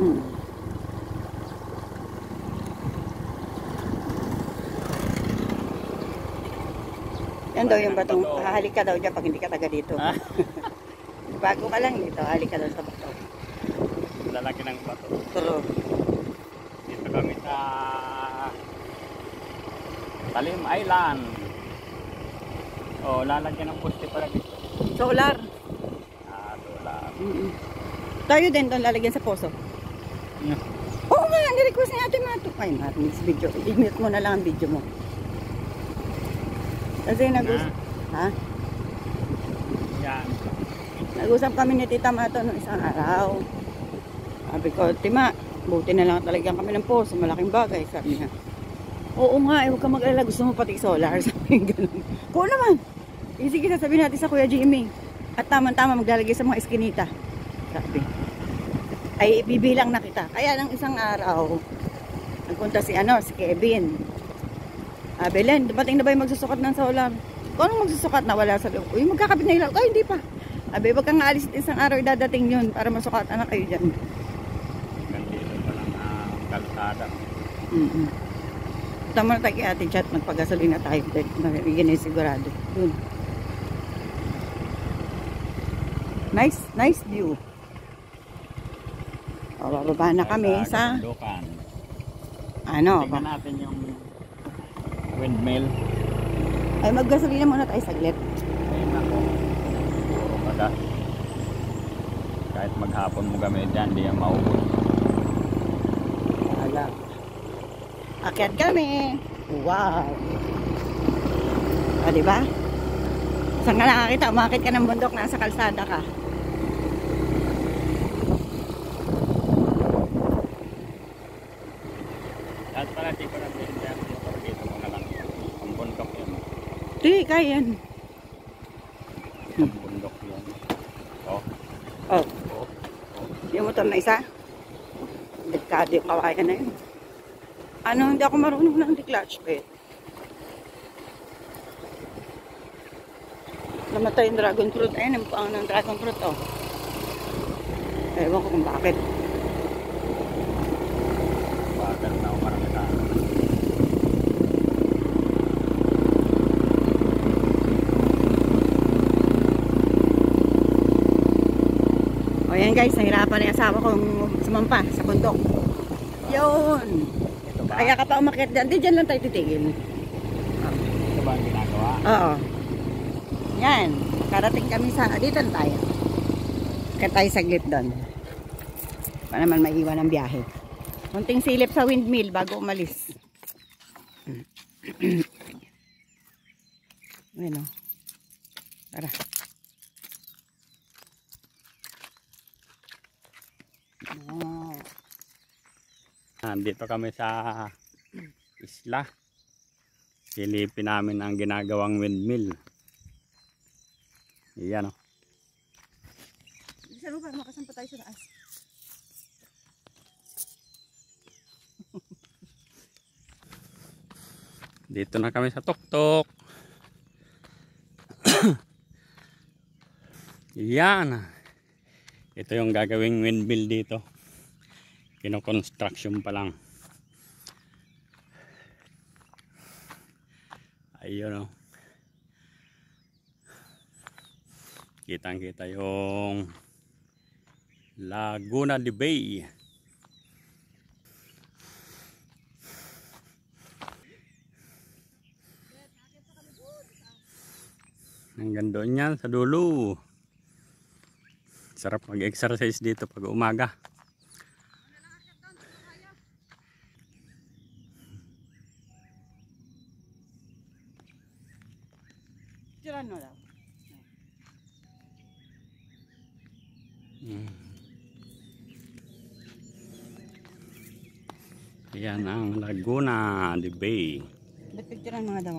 Hmm. Yan daw yung batong, hahalik ka daw dyan pag hindi ka taga dito. Ah? Bago ka lang dito, halik ka daw sa bato. Lalaki ng bato. True. Dito kami sa Talim Island. Oh, lalagyan ng poste pala dito. Solar. Solar. Tayo din doon lalagyan sa poso. Yeah. Oo nga, nirequest ni Ate Mato. Ay, Mato, video. I-mute mo na lang ang video mo. Kasi ha? Yan. Nag-usap kami ni Tita Mato noong isang araw. Sabi ko, Tima, buti na lang talagang kami ng poso. Malaking bagay, sabi niya. Oo nga, huwag ka mag-alala. Gusto mo pati solar. Sabi niya gano'n. Oo naman. Sige, sasabihin natin sa Kuya Jimmy. At tama-tama maglalagay sa mga eskinita. Sabi. Ay, bibilang na kita. Kaya ng isang araw, nagpunta si Kevin. Belen, dumating na ba yung magsusukat ng solar? Kung anong magsusukat na wala sa loob? Uy, magkakabit na ilaw. Ay, hindi pa. Sabi, wag kang aalis isang araw, idadating yun para masukatan na kayo dyan. Gandito pa lang kalsada. Tama na tayo kay Ate Chat, magpagasolina tayo. Magiging na sigurado. Dun. Nice view. O, bababa na kami sa Dukan. Ano? Tingnan natin yung windmill. Ay, maggasolina muna tayo saglit. Ayun ako. Puro pagas. Kahit maghapon mo gamit dyan, di yan maubos. Wala. Akyat kami. Wow. O, diba? Saan ka nakakita? Umakit ka ng bundok, nasa kalsada ka. At pala, di ko natin dyan. Dito mo na lang. Ang bundok yan. Di, kaya yan. Ang bundok yan. Oh. Oh. Yung motor na isa. Delikado yung kawayan na yun. Hindi ako marunong ng di-clutch pa eh. Namatay yung dragon fruit. Ayun, ang puang ng dragon fruit oh. Ewan ko kung bakit. Bakit na umarami ka? O yan guys, nahirapan na yung asawa kong sumampa sa bundok. Yun. Kaya ka pa umakyat dyan. Di dyan lang tayo titigil. Ito ba ang ginagawa? Oo. Yan. Karating kami sa... Dito na tayo. Kaya tayo saglit doon. Para naman maiwan ang biyahe. Kunting silip sa windmill bago umalis. Bueno. Tara. Dito kami sa isla. Silipin namin ang ginagawang windmill. Iyan o. Sa lupa, makasampa tayo sa taas. Dito na kami sa tuktok. Yan. Ito yung gagawing windmill dito. Kino-construction pa lang. Ayun o. Kitang-kita yung Laguna de Bay. Hanggang doon yan sa dulo. Sarap mag-exercise dito pag umaga. Tirano daw. Yan ang Laguna de Bay. Ba't picturean mga daw?